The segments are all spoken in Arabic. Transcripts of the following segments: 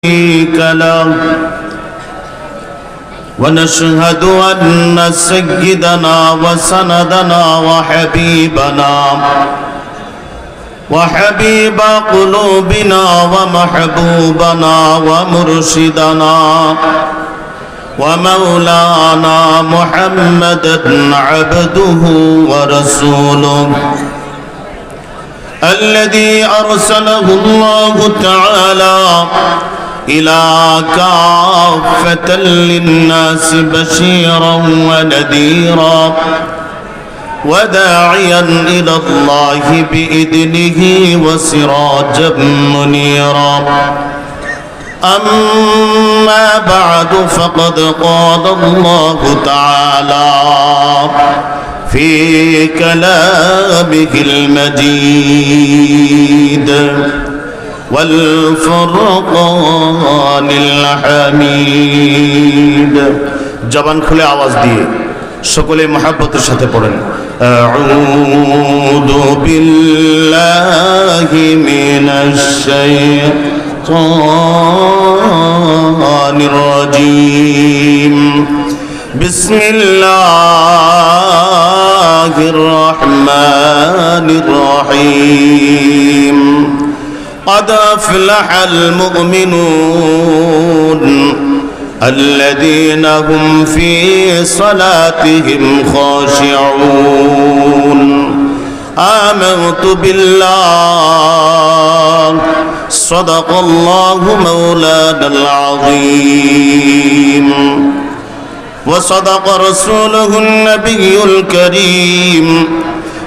شريك له ونشهد أن سيدنا وسندنا وحبيب قلوبنا ومحبوبنا ومرشدنا ومولانا محمدا عبده ورسوله الذي أرسله الله تعالى إلى كافة للناس بشيرا ونذيرا وداعيا إلى الله بإذنه وسراجا منيرا أما بعد فقد قال الله تعالى في كلامه المجيد والفرقان الحميد জবান খুলে আওয়াজ দিয়ে সকলে মহব্বতের সাথে পড়েন আউযু বিল্লাহি মিনাশ শাইতানির রাজীম বিসমিল্লাহির রহমানির রহিম قد أفلح المؤمنون الذين هم في صلاتهم خاشعون آمنت بالله صدق الله مولانا العظيم وصدق رسوله النبي الكريم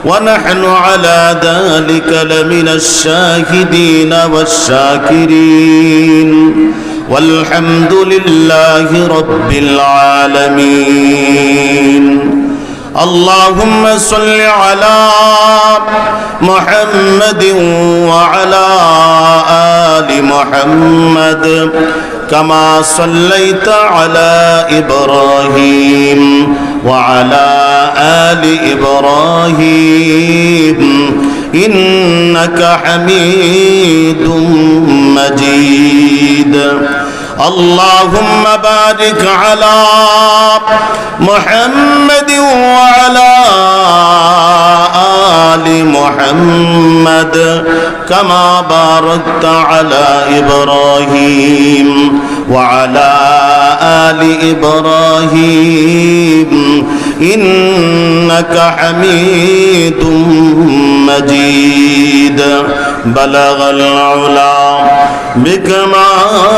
ونحن على ذلك لمن الشاهدين والشاكرين والحمد لله رب العالمين اللهم صل على محمد وعلى آل محمد كما صليت على إبراهيم وعلى آل إبراهيم إنك حميد مجيد اللهم بارك على محمد وعلى آل محمد كما باركت على إبراهيم وعلى آل إبراهيم إنك حميد مجيد بلغ العلا بكمال